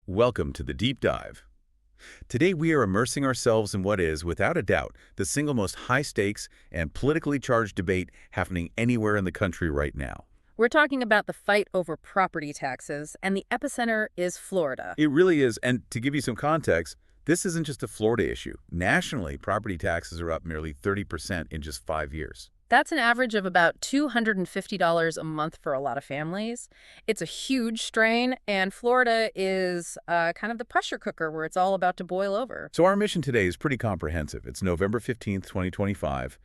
Welcome to the Deep Dive. Today we are immersing ourselves in what is, without a doubt, the single most high-stakes and politically charged debate happening anywhere in the country right now. We're talking about the fight over property taxes, and the epicenter is Florida. It really is, and to give you some context, this isn't just a Florida issue. Nationally, property taxes are up nearly 30% in just 5 years. That's an average of about $250 a month for a lot of families. It's a huge strain, and Florida is kind of the pressure cooker where it's all about to boil over. So our mission today is pretty comprehensive. It's November 15th, 2025,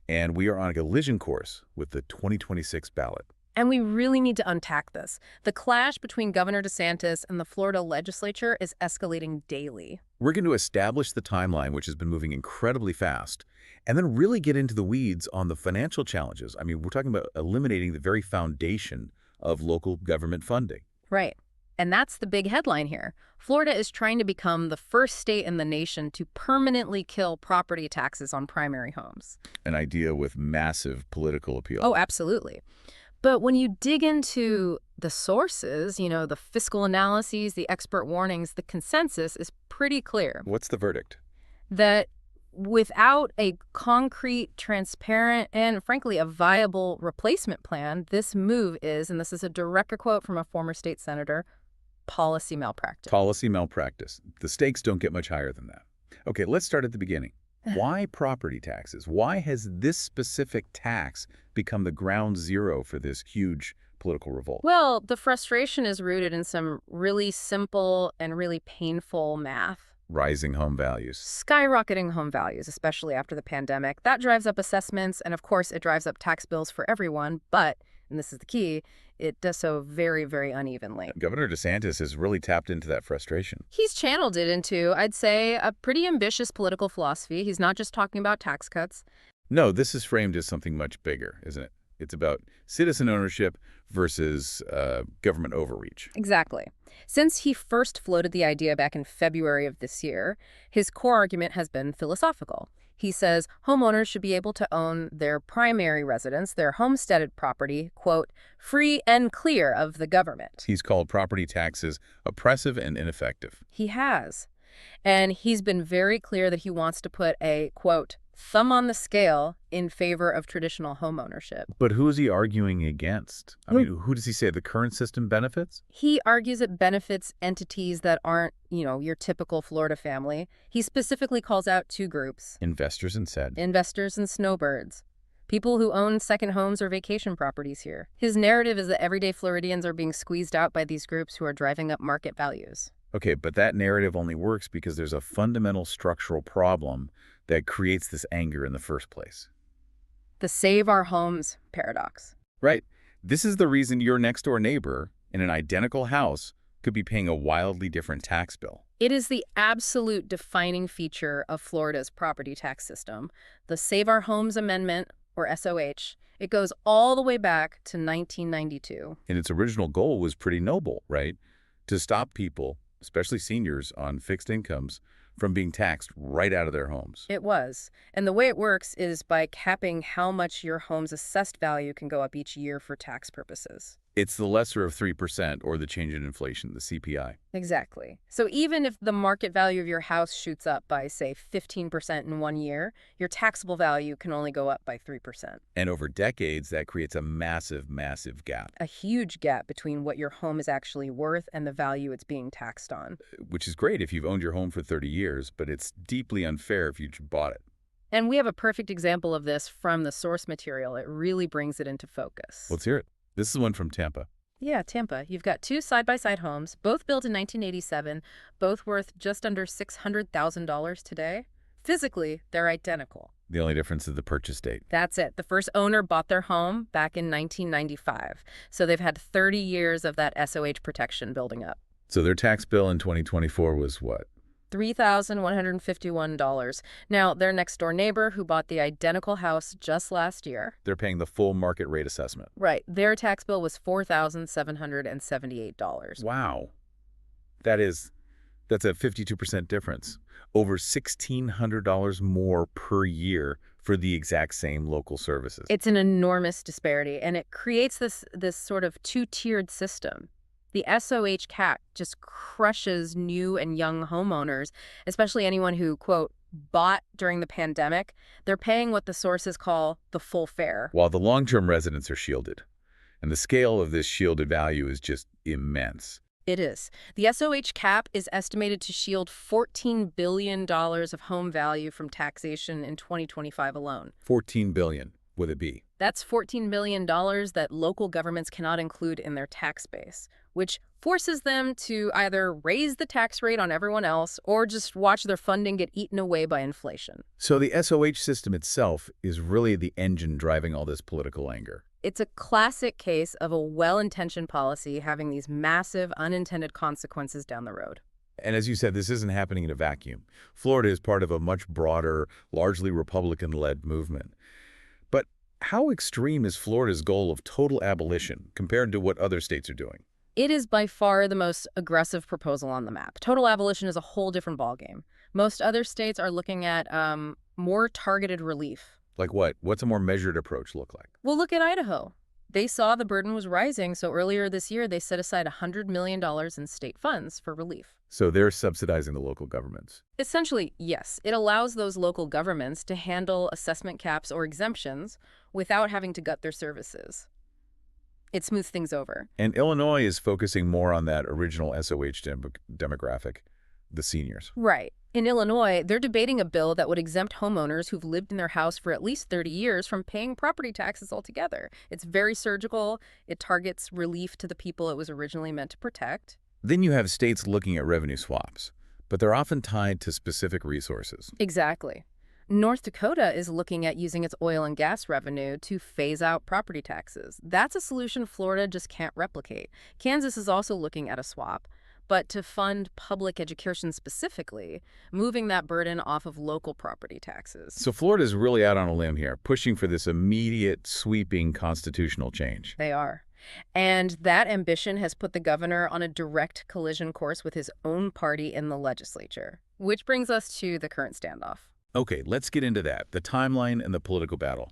and we are on a collision course with the 2026 ballot. And we really need to unpack this. The clash between Governor DeSantis and the Florida legislature is escalating daily. We're going to establish the timeline, which has been moving incredibly fast, and then really get into the weeds on the financial challenges. I mean, we're talking about eliminating the very foundation of local government funding. Right. And that's the big headline here. Florida is trying to become the first state in the nation to permanently kill property taxes on primary homes. An idea with massive political appeal. Oh, absolutely. But when you dig into the sources, the fiscal analyses, the expert warnings, the consensus is pretty clear. What's the verdict? That without a concrete, transparent, and frankly, a viable replacement plan, this move is, and this is a direct quote from a former state senator, policy malpractice. Policy malpractice. The stakes don't get much higher than that. Okay, let's start at the beginning. Why property taxes? Why has this specific tax become the ground zero for this huge political revolt? Well, the frustration is rooted in some really simple and really painful math. Rising home values. Skyrocketing home values, especially after the pandemic. That drives up assessments, and of course, it drives up tax bills for everyone, but, and this is the key, it does so very, very unevenly. Governor DeSantis has really tapped into that frustration. He's channeled it into, I'd say, a pretty ambitious political philosophy. He's not just talking about tax cuts. No, this is framed as something much bigger, isn't it? It's about citizen ownership versus government overreach. Exactly. Since he first floated the idea back in February of this year, his core argument has been philosophical. He says homeowners should be able to own their primary residence, their homesteaded property, quote, free and clear of the government. He's called property taxes oppressive and ineffective. He has. And he's been very clear that he wants to put a, quote, thumb on the scale in favor of traditional homeownership. But who is he arguing against? I mean, who does he say the current system benefits? He argues it benefits entities that aren't, your typical Florida family. He specifically calls out two groups. Investors instead. Investors and snowbirds. People who own second homes or vacation properties here. His narrative is that everyday Floridians are being squeezed out by these groups who are driving up market values. Okay, but that narrative only works because there's a fundamental structural problem that creates this anger in the first place. The save our homes paradox. Right. This is the reason your next-door neighbor in an identical house could be paying a wildly different tax bill. It is the absolute defining feature of Florida's property tax system. The Save Our Homes Amendment, or SOH, it goes all the way back to 1992. And its original goal was pretty noble, right? To stop people, especially seniors on fixed incomes, from being taxed right out of their homes. It was. And the way it works is by capping how much your home's assessed value can go up each year for tax purposes. It's the lesser of 3% or the change in inflation, the CPI. Exactly. So even if the market value of your house shoots up by, say, 15% in 1 year, your taxable value can only go up by 3%. And over decades, that creates a massive, massive gap. A huge gap between what your home is actually worth and the value it's being taxed on. Which is great if you've owned your home for 30 years, but it's deeply unfair if you bought it. And we have a perfect example of this from the source material. It really brings it into focus. Let's hear it. This is one from Tampa. Yeah, Tampa. You've got two side-by-side homes, both built in 1987, both worth just under $600,000 today. Physically, they're identical. The only difference is the purchase date. That's it. The first owner bought their home back in 1995. So they've had 30 years of that SOH protection building up. So their tax bill in 2024 was what? $3,151. Now, their next-door neighbor who bought the identical house just last year. They're paying the full market rate assessment. Right. Their tax bill was $4,778. Wow. That's a 52% difference. Over $1,600 more per year for the exact same local services. It's an enormous disparity, and it creates this sort of two-tiered system. The SOH cap just crushes new and young homeowners, especially anyone who, quote, bought during the pandemic. They're paying what the sources call the full fare. While the long-term residents are shielded. And the scale of this shielded value is just immense. It is. The SOH cap is estimated to shield $14 billion of home value from taxation in 2025 alone. $14 billion with a B. That's $14 billion that local governments cannot include in their tax base, which forces them to either raise the tax rate on everyone else or just watch their funding get eaten away by inflation. So the SOH system itself is really the engine driving all this political anger. It's a classic case of a well-intentioned policy having these massive unintended consequences down the road. And as you said, this isn't happening in a vacuum. Florida is part of a much broader, largely Republican-led movement. But how extreme is Florida's goal of total abolition compared to what other states are doing? It is by far the most aggressive proposal on the map. Total abolition is a whole different ballgame. Most other states are looking at more targeted relief. Like what? What's a more measured approach look like? Well, look at Idaho. They saw the burden was rising, so earlier this year they set aside $100 million in state funds for relief. So they're subsidizing the local governments. Essentially, yes. It allows those local governments to handle assessment caps or exemptions without having to gut their services. It smooths things over. And Illinois is focusing more on that original SOH demographic, the seniors. Right. In Illinois, they're debating a bill that would exempt homeowners who've lived in their house for at least 30 years from paying property taxes altogether. It's very surgical. It targets relief to the people it was originally meant to protect. Then you have states looking at revenue swaps, but they're often tied to specific resources. Exactly. North Dakota is looking at using its oil and gas revenue to phase out property taxes. That's a solution Florida just can't replicate. Kansas is also looking at a swap, but to fund public education specifically, moving that burden off of local property taxes. So Florida's really out on a limb here, pushing for this immediate, sweeping constitutional change. They are. And that ambition has put the governor on a direct collision course with his own party in the legislature. Which brings us to the current standoff. Okay, let's get into that, the timeline and the political battle.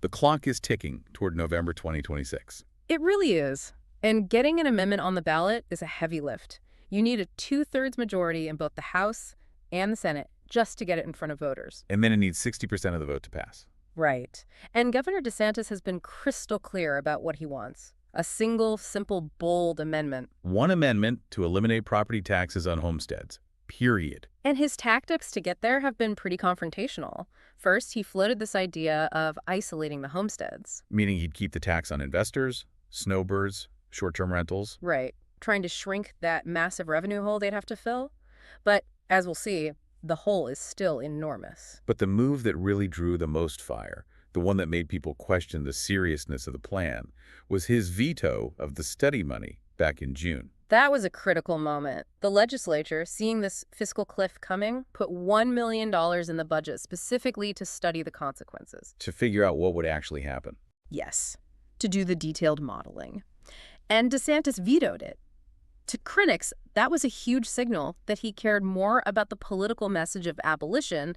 The clock is ticking toward November 2026. It really is. And getting an amendment on the ballot is a heavy lift. You need a 2/3 majority in both the House and the Senate just to get it in front of voters. And then it needs 60% of the vote to pass. Right. And Governor DeSantis has been crystal clear about what he wants. A single, simple, bold amendment. One amendment to eliminate property taxes on homesteads. Period. And his tactics to get there have been pretty confrontational. First, he floated this idea of isolating the homesteads. Meaning he'd keep the tax on investors, snowbirds, short-term rentals. Right. Trying to shrink that massive revenue hole they'd have to fill. But as we'll see, the hole is still enormous. But the move that really drew the most fire, the one that made people question the seriousness of the plan, was his veto of the study money back in June. That was a critical moment. The legislature, seeing this fiscal cliff coming, put $1 million in the budget specifically to study the consequences. To figure out what would actually happen. Yes, to do the detailed modeling. And DeSantis vetoed it. To critics, that was a huge signal that he cared more about the political message of abolition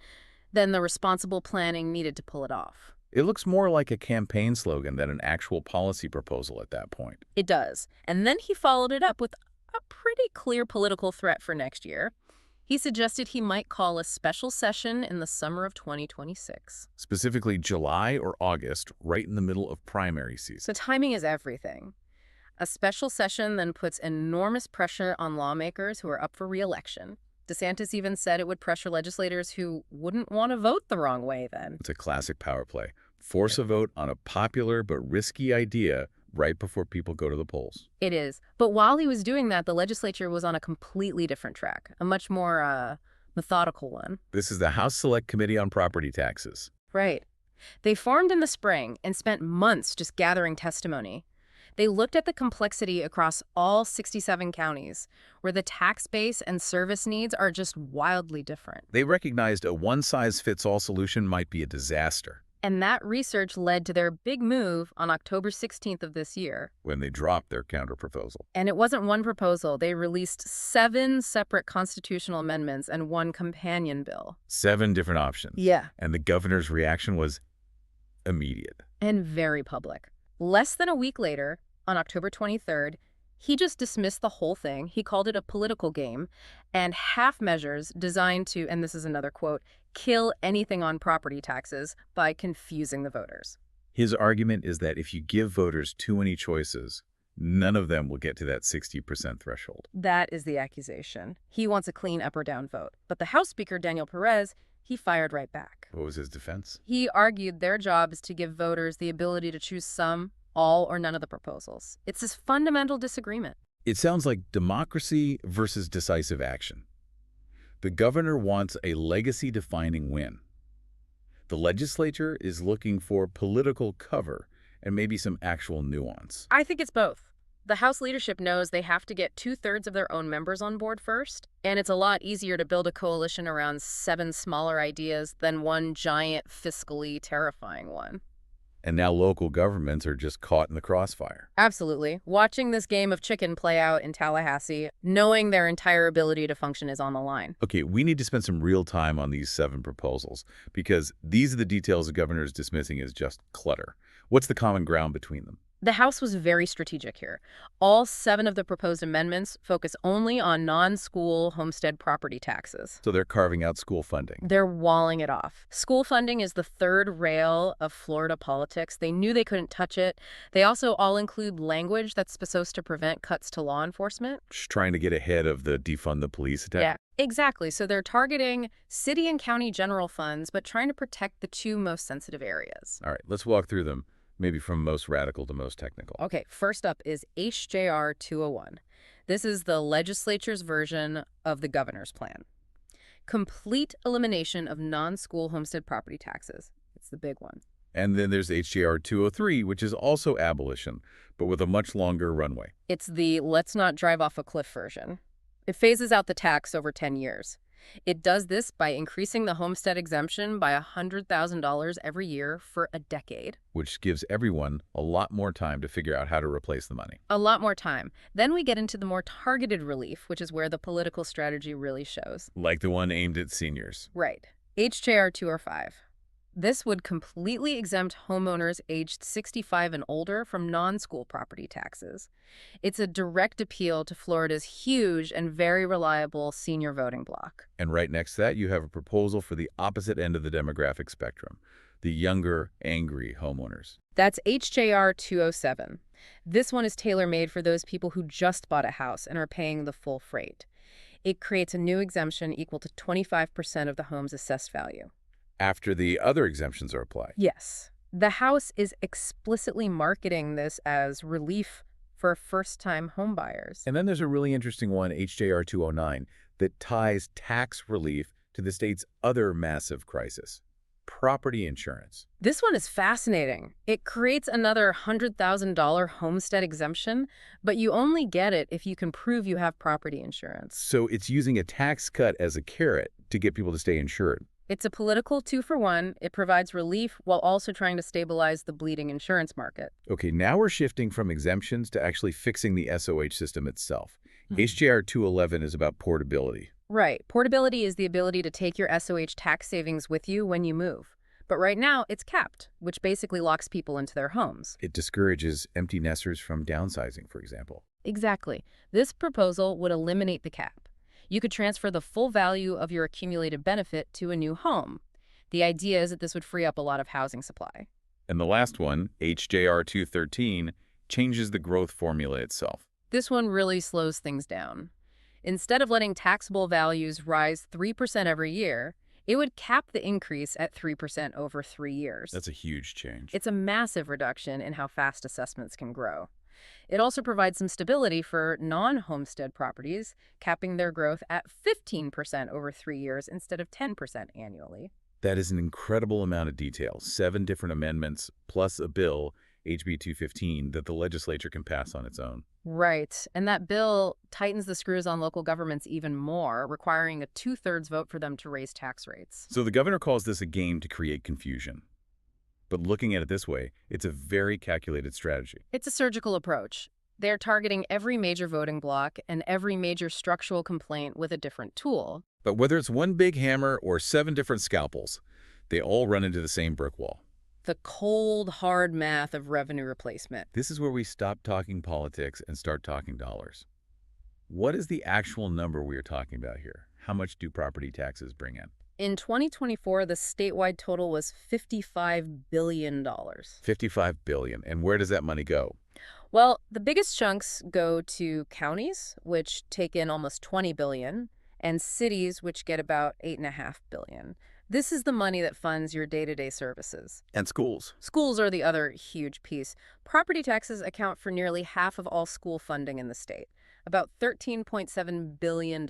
than the responsible planning needed to pull it off. It looks more like a campaign slogan than an actual policy proposal at that point. It does. And then he followed it up with a pretty clear political threat for next year. He suggested he might call a special session in the summer of 2026. Specifically July or August, right in the middle of primary season. So timing is everything. A special session then puts enormous pressure on lawmakers who are up for re-election. DeSantis even said it would pressure legislators who wouldn't want to vote the wrong way then. It's a classic power play. Force a vote on a popular but risky idea right before people go to the polls. It is. But while he was doing that, the legislature was on a completely different track, a much more methodical one. This is the House Select Committee on Property Taxes. Right. They formed in the spring and spent months just gathering testimony. They looked at the complexity across all 67 counties, where the tax base and service needs are just wildly different. They recognized a one-size-fits-all solution might be a disaster. And that research led to their big move on October 16th of this year. When they dropped their counterproposal. And it wasn't one proposal. They released 7 separate constitutional amendments and 1 companion bill. 7 different options. Yeah. And the governor's reaction was immediate. And very public. Less than a week later, on October 23rd, He just dismissed the whole thing. He called it a political game and half measures designed to, and this is another quote, kill anything on property taxes by confusing the voters. His argument is that if you give voters too many choices, none of them will get to that 60% threshold. That is the accusation. He wants a clean up or down vote. But the House Speaker, Daniel Perez, he fired right back. What was his defense? He argued their job is to give voters the ability to choose some, all, or none of the proposals. It's this fundamental disagreement. It sounds like democracy versus decisive action. The governor wants a legacy-defining win. The legislature is looking for political cover and maybe some actual nuance. I think it's both. The House leadership knows they have to get 2/3 of their own members on board first, and it's a lot easier to build a coalition around 7 smaller ideas than one giant, fiscally terrifying one. And now local governments are just caught in the crossfire. Absolutely. Watching this game of chicken play out in Tallahassee, knowing their entire ability to function is on the line. Okay, we need to spend some real time on these 7 proposals because these are the details the governor is dismissing as just clutter. What's the common ground between them? The House was very strategic here. All 7 of the proposed amendments focus only on non-school homestead property taxes. So they're carving out school funding. They're walling it off. School funding is the third rail of Florida politics. They knew they couldn't touch it. They also all include language that's supposed to prevent cuts to law enforcement. Just trying to get ahead of the defund the police attack. Yeah, exactly. So they're targeting city and county general funds, but trying to protect the 2 most sensitive areas. All right, let's walk through them. Maybe from most radical to most technical. Okay, first up is HJR 201. This is the legislature's version of the governor's plan. Complete elimination of non-school homestead property taxes. It's the big one. And then there's HJR 203, which is also abolition, but with a much longer runway. It's the let's not drive off a cliff version. It phases out the tax over 10 years. It does this by increasing the homestead exemption by $100,000 every year for a decade. Which gives everyone a lot more time to figure out how to replace the money. A lot more time. Then we get into the more targeted relief, which is where the political strategy really shows. Like the one aimed at seniors. Right. HJR 205. This would completely exempt homeowners aged 65 and older from non-school property taxes. It's a direct appeal to Florida's huge and very reliable senior voting bloc. And right next to that, you have a proposal for the opposite end of the demographic spectrum, the younger, angry homeowners. That's HJR 207. This one is tailor-made for those people who just bought a house and are paying the full freight. It creates a new exemption equal to 25% of the home's assessed value. After the other exemptions are applied. Yes. The House is explicitly marketing this as relief for first-time homebuyers. And then there's a really interesting one, HJR 209, that ties tax relief to the state's other massive crisis, property insurance. This one is fascinating. It creates another $100,000 homestead exemption, but you only get it if you can prove you have property insurance. So it's using a tax cut as a carrot to get people to stay insured. It's a political 2-for-1. It provides relief while also trying to stabilize the bleeding insurance market. Okay, now we're shifting from exemptions to actually fixing the SOH system itself. HJR 211 is about portability. Right. Portability is the ability to take your SOH tax savings with you when you move. But right now, it's capped, which basically locks people into their homes. It discourages empty nesters from downsizing, for example. Exactly. This proposal would eliminate the cap. You could transfer the full value of your accumulated benefit to a new home. The idea is that this would free up a lot of housing supply. And the last one, HJR 213, changes the growth formula itself. This one really slows things down. Instead of letting taxable values rise 3% every year, it would cap the increase at 3% over 3 years. That's a huge change. It's a massive reduction in how fast assessments can grow. It also provides some stability for non-homestead properties, capping their growth at 15% over 3 years instead of 10% annually. That is an incredible amount of detail. 7 different amendments plus a bill, HB 215, that the legislature can pass on its own. Right. And that bill tightens the screws on local governments even more, requiring a 2/3 vote for them to raise tax rates. So the governor calls this a game to create confusion. But looking at it this way, it's a very calculated strategy. It's a surgical approach. They're targeting every major voting bloc and every major structural complaint with a different tool. But whether it's one big hammer or 7 different scalpels, they all run into the same brick wall. The cold, hard math of revenue replacement. This is where we stop talking politics and start talking dollars. What is the actual number we are talking about here? How much do property taxes bring in? In 2024, the statewide total was $55 billion. $55 billion. And where does that money go? Well, the biggest chunks go to counties, which take in almost $20 billion, and cities, which get about $8.5 billion. This is the money that funds your day-to-day services. And schools. Schools are the other huge piece. Property taxes account for nearly half of all school funding in the state, about $13.7 billion.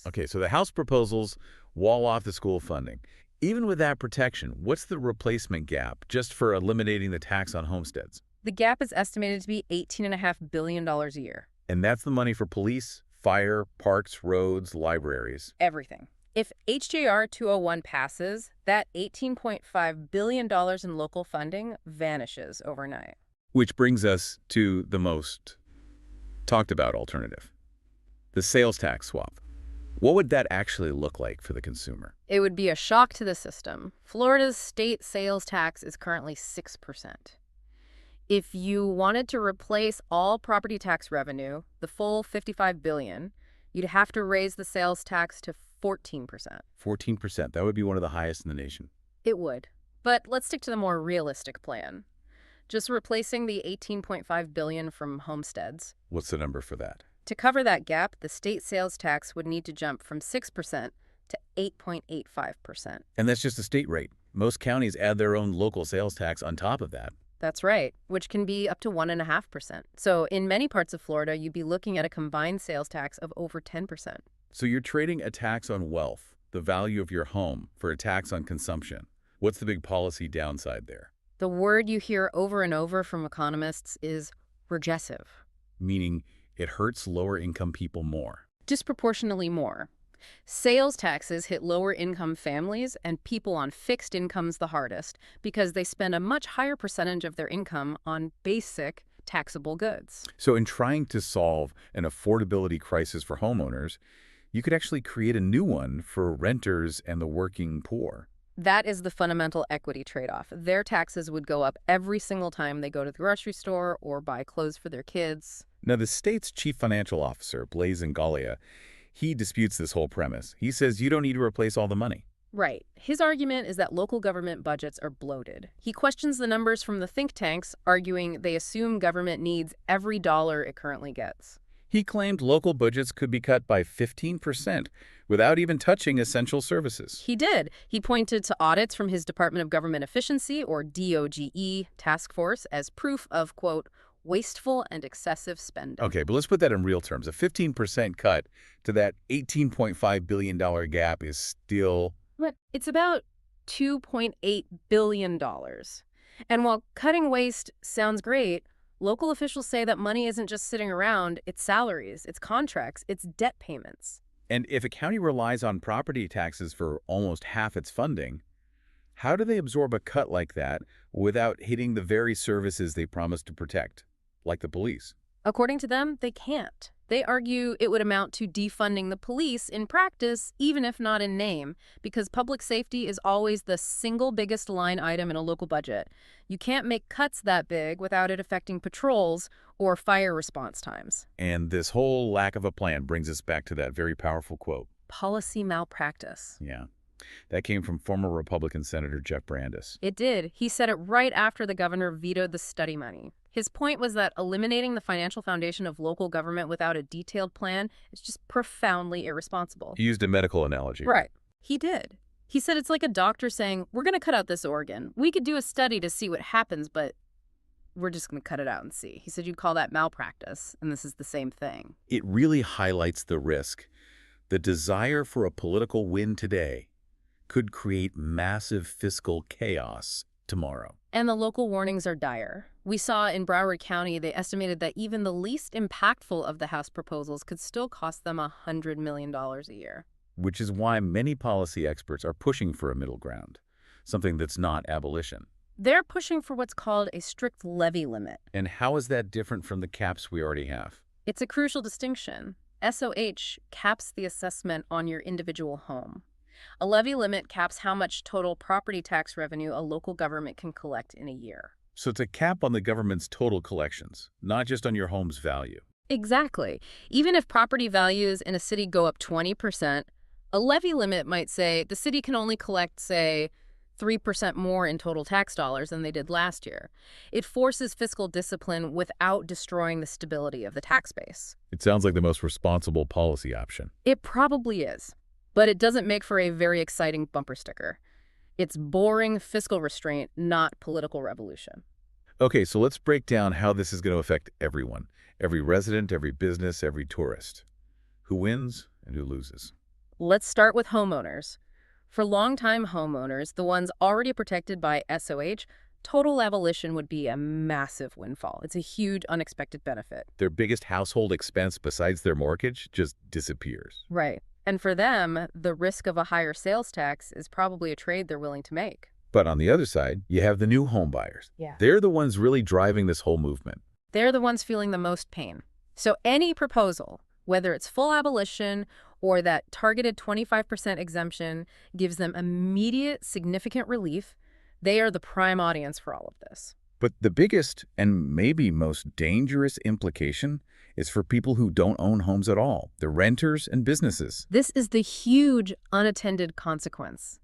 Okay, so the House proposals wall off the school funding. Even with that protection, what's the replacement gap just for eliminating the tax on homesteads? The gap is estimated to be $18.5 billion a year. And that's the money for police, fire, parks, roads, libraries. Everything. If HJR 201 passes, that $18.5 billion in local funding vanishes overnight. Which brings us to the most talked about alternative, the sales tax swap. What would that actually look like for the consumer? It would be a shock to the system. Florida's state sales tax is currently 6%. If you wanted to replace all property tax revenue, the full $55 billion, you'd have to raise the sales tax to 14%. 14%. That would be one of the highest in the nation. It would. But let's stick to the more realistic plan. Just replacing the $18.5 billion from homesteads. What's the number for that? To cover that gap, the state sales tax would need to jump from 6% to 8.85%. And that's just a state rate. Most counties add their own local sales tax on top of that. That's right, which can be up to 1.5%. So in many parts of Florida, you'd be looking at a combined sales tax of over 10%. So you're trading a tax on wealth, the value of your home, for a tax on consumption. What's the big policy downside there? The word you hear over and over from economists is regressive. Meaning it hurts lower-income people more. Disproportionately more. Sales taxes hit lower-income families and people on fixed incomes the hardest because they spend a much higher percentage of their income on basic taxable goods. So in trying to solve an affordability crisis for homeowners, you could actually create a new one for renters and the working poor. That is the fundamental equity trade-off. Their taxes would go up every single time they go to the grocery store or buy clothes for their kids. Now, the state's chief financial officer, Blaise Ngalia, he disputes this whole premise. He says you don't need to replace all the money. Right. His argument is that local government budgets are bloated. He questions the numbers from the think tanks, arguing they assume government needs every dollar it currently gets. He claimed local budgets could be cut by 15% without even touching essential services. He did. He pointed to audits from his Department of Government Efficiency, or DOGE, task force as proof of, quote, wasteful and excessive spending. Okay, but let's put that in real terms. A 15% cut to that $18.5 billion gap is still... But it's about $2.8 billion. And while cutting waste sounds great, local officials say that money isn't just sitting around, it's salaries, it's contracts, it's debt payments. And if a county relies on property taxes for almost half its funding, how do they absorb a cut like that without hitting the very services they promised to protect, like the police? According to them, they can't. They argue it would amount to defunding the police in practice, even if not in name, because public safety is always the single biggest line item in a local budget. You can't make cuts that big without it affecting patrols or fire response times. And this whole lack of a plan brings us back to that very powerful quote. Policy malpractice. Yeah. That came from former Republican Senator Jeff Brandes. It did. He said it right after the governor vetoed the study money. His point was that eliminating the financial foundation of local government without a detailed plan is just profoundly irresponsible. He used a medical analogy. Right. He did. He said it's like a doctor saying, we're going to cut out this organ. We could do a study to see what happens, but we're just going to cut it out and see. He said you'd call that malpractice, and this is the same thing. It really highlights the risk. The desire for a political win today could create massive fiscal chaos tomorrow. And the local warnings are dire. We saw in Broward County, they estimated that even the least impactful of the House proposals could still cost them $100 million a year. Which is why many policy experts are pushing for a middle ground, something that's not abolition. They're pushing for what's called a strict levy limit. And how is that different from the caps we already have? It's a crucial distinction. SOH caps the assessment on your individual home. A levy limit caps how much total property tax revenue a local government can collect in a year. So it's a cap on the government's total collections, not just on your home's value. Exactly. Even if property values in a city go up 20%, a levy limit might say the city can only collect, say, 3% more in total tax dollars than they did last year. It forces fiscal discipline without destroying the stability of the tax base. It sounds like the most responsible policy option. It probably is, but it doesn't make for a very exciting bumper sticker. It's boring fiscal restraint, not political revolution. Okay, so let's break down how this is going to affect everyone. Every resident, every business, every tourist. Who wins and who loses? Let's start with homeowners. For longtime homeowners, the ones already protected by SOH, total abolition would be a massive windfall. It's a huge, unexpected benefit. Their biggest household expense besides their mortgage just disappears. Right. And for them, the risk of a higher sales tax is probably a trade they're willing to make. But on the other side, you have the new homebuyers. Yeah. They're the ones really driving this whole movement. They're the ones feeling the most pain. So any proposal, whether it's full abolition or that targeted 25% exemption, gives them immediate, significant relief. They are the prime audience for all of this. But the biggest and maybe most dangerous implication is for people who don't own homes at all, the renters and businesses. This is the huge unattended consequence.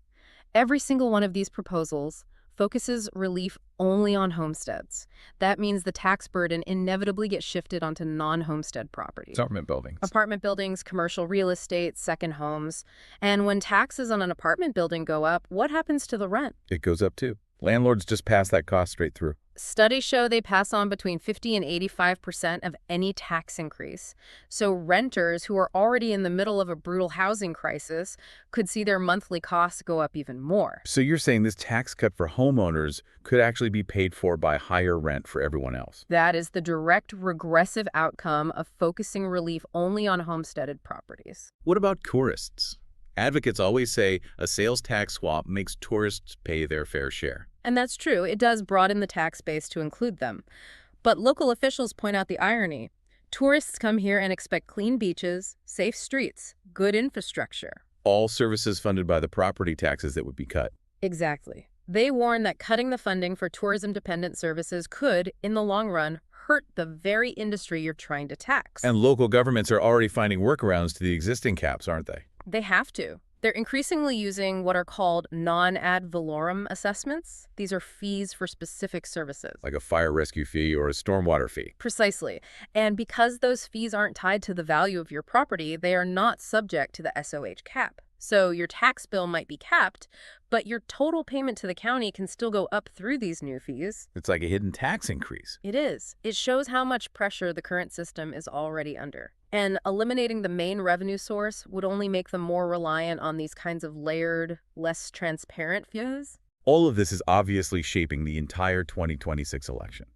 Every single one of these proposals focuses relief only on homesteads. That means the tax burden inevitably gets shifted onto non-homestead properties. Apartment buildings, commercial real estate, second homes. And when taxes on an apartment building go up, what happens to the rent? It goes up too. Landlords just pass that cost straight through. Studies show they pass on between 50 and 85% of any tax increase. So renters who are already in the middle of a brutal housing crisis could see their monthly costs go up even more. So you're saying this tax cut for homeowners could actually be paid for by higher rent for everyone else? That is the direct regressive outcome of focusing relief only on homesteaded properties. What about tourists? Advocates always say a sales tax swap makes tourists pay their fair share. And that's true. It does broaden the tax base to include them. But local officials point out the irony. Tourists come here and expect clean beaches, safe streets, good infrastructure. All services funded by the property taxes that would be cut. Exactly. They warn that cutting the funding for tourism-dependent services could, in the long run, hurt the very industry you're trying to tax. And local governments are already finding workarounds to the existing caps, aren't they? They have to. They're increasingly using what are called non-ad valorem assessments. These are fees for specific services. Like a fire rescue fee or a stormwater fee. Precisely. And because those fees aren't tied to the value of your property, they are not subject to the SOH cap. So your tax bill might be capped, but your total payment to the county can still go up through these new fees. It's like a hidden tax increase. It is. It shows how much pressure the current system is already under. And eliminating the main revenue source would only make them more reliant on these kinds of layered, less transparent fees. All of this is obviously shaping the entire 2026 election.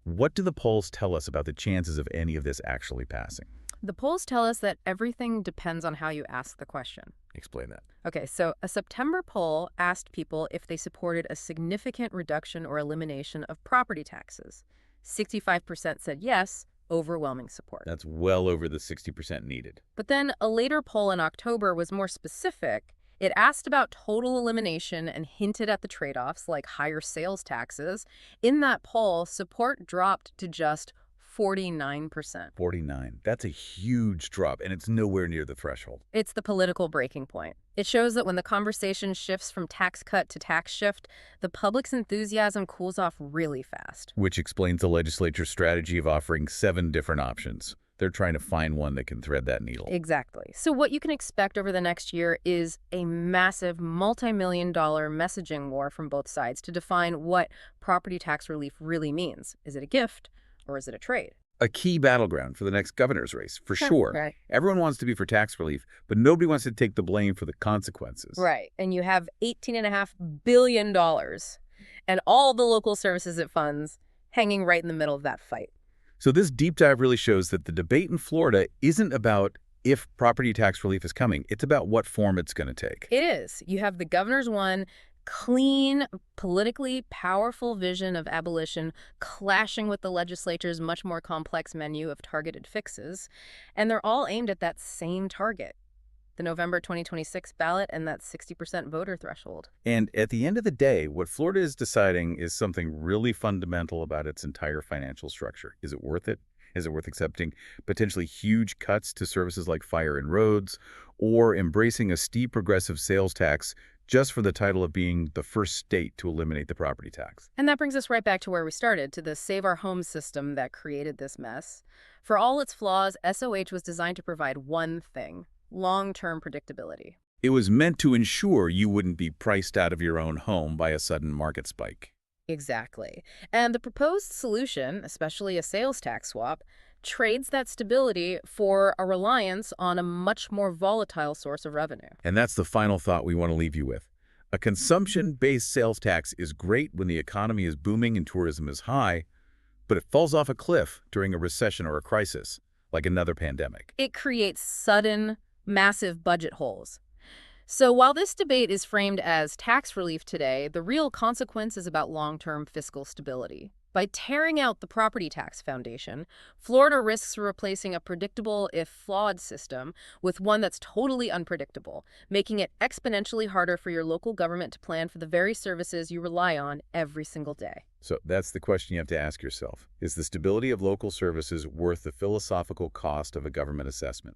What do the polls tell us about the chances of any of this actually passing? The polls tell us that everything depends on how you ask the question. Explain that. Okay, so a September poll asked people if they supported a significant reduction or elimination of property taxes. 65% said yes, overwhelming support. That's well over the 60% needed. But then a later poll in October was more specific. It asked about total elimination and hinted at the trade-offs like higher sales taxes. In that poll, support dropped to just 49%. 49. That's a huge drop, and it's nowhere near the threshold. It's the political breaking point. It shows that when the conversation shifts from tax cut to tax shift, the public's enthusiasm cools off really fast. Which explains the legislature's strategy of offering 7 different options. They're trying to find one that can thread that needle. Exactly. So what you can expect over the next year is a massive multi-million-dollar messaging war from both sides to define what property tax relief really means. Is it a gift? Or is it a trade? A key battleground for the next governor's race, for sure. Right. Everyone wants to be for tax relief, but nobody wants to take the blame for the consequences. Right. And you have $18.5 billion and all the local services it funds hanging right in the middle of that fight. So this deep dive really shows that the debate in Florida isn't about if property tax relief is coming. It's about what form it's going to take. It is. You have the governor's one clean, politically powerful vision of abolition clashing with the legislature's much more complex menu of targeted fixes, and they're all aimed at that same target, the November 2026 ballot and that 60% voter threshold. And at the end of the day, what Florida is deciding is something really fundamental about its entire financial structure. Is it worth it? Is it worth accepting potentially huge cuts to services like fire and roads, or embracing a steep progressive sales tax just for the title of being the first state to eliminate the property tax? And that brings us right back to where we started, to the Save Our Homes system that created this mess. For all its flaws, SOH was designed to provide one thing: long-term predictability. It was meant to ensure you wouldn't be priced out of your own home by a sudden market spike. Exactly. And the proposed solution, especially a sales tax swap, trades that stability for a reliance on a much more volatile source of revenue. And that's the final thought we want to leave you with. A consumption-based sales tax is great when the economy is booming and tourism is high, but it falls off a cliff during a recession or a crisis, like another pandemic. It creates sudden, massive budget holes. So while this debate is framed as tax relief today, the real consequence is about long-term fiscal stability. By tearing out the property tax foundation, Florida risks replacing a predictable, if flawed, system with one that's totally unpredictable, making it exponentially harder for your local government to plan for the very services you rely on every single day. So that's the question you have to ask yourself. Is the stability of local services worth the philosophical cost of a government assessment?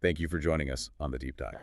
Thank you for joining us on The Deep Dive.